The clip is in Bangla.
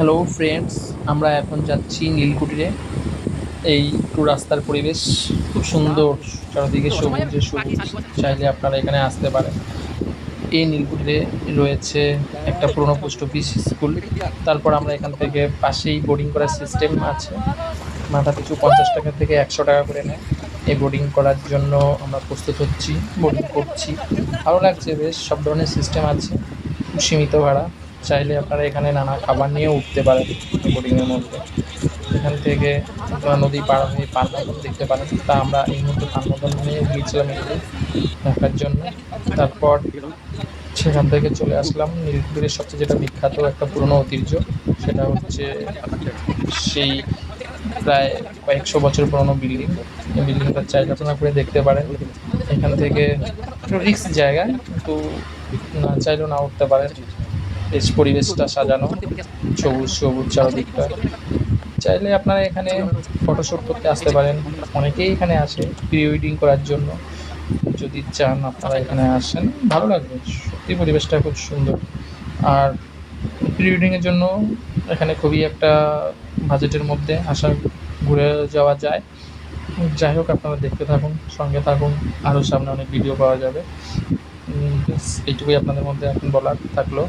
হ্যালো ফ্রেন্ডস, আমরা এখন যাচ্ছি নীলকুঠিরে। এই একটু রাস্তার পরিবেশ খুব সুন্দর, চারদিকে সবুজে সবুজ। চাইলে আপনারা এখানে আসতে পারেন। এই নীলকুঠিরে রয়েছে একটা পুরনো পোস্ট অফিস, স্কুল। তারপর আমরা এখান থেকে পাশেই বোর্ডিং করার সিস্টেম আছে। মাথা পিছু 50 টাকা থেকে 100 টাকা করে নেয়। এই বোর্ডিং করার জন্য আমরা প্রস্তুত হচ্ছি, বোর্ডিং করছি। ভালো লাগছে বেশ, সব ধরনের সিস্টেম আছে, খুব সীমিত ভাড়া। চাইলে আপনারা এখানে নানা খাবার নিয়েও উঠতে পারেন বোর্ডিংয়ের মধ্যে। এখান থেকে আপনারা নদী পার হয়ে পানমদন দেখতে পারেন। তা আমরা এই মুহূর্তে পানমদন নিয়ে গিয়েছিলাম একটু দেখার জন্য। তারপর সেখান থেকে চলে আসলাম নীলকুঠির সবচেয়ে যেটা বিখ্যাত একটা পুরনো ঐতিহ্য, সেটা হচ্ছে সেই প্রায় কয়েকশো বছর পুরনো বিল্ডিং। এই বিল্ডিংটা চাইলে আপনারা ঘুরে দেখতে পারেন। এখান থেকে একটু রিস্ক জায়গা, কিন্তু না চাইলেও না উঠতে পারেন। বেশ পরিবেশটা সাজানো, সবুজ সবুজ চারদিকটা। চাইলে আপনারা এখানে ফটোশ্যুট করতে আসতে পারেন। অনেকেই এখানে আসে প্রি ওয়েডিং করার জন্য। যদি চান আপনারা এখানে আসেন, ভালো লাগবে। সত্যি পরিবেশটা খুব সুন্দর। আর প্রি ওয়েডিংয়ের জন্য এখানে খুবই একটা বাজেটের মধ্যে আসা, ঘুরে যাওয়া যায়। যাই হোক, আপনারা দেখতে থাকুন, সঙ্গে থাকুন, আরও সামনে অনেক ভিডিও পাওয়া যাবে। এইটুকুই আপনাদের মধ্যে এখন বলার থাকলো।